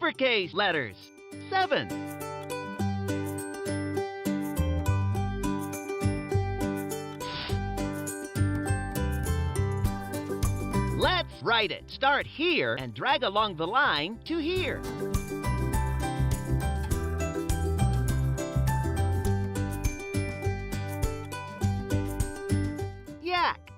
uppercase letters. 7. Let's write it. Start here and drag along the line to here. Yak.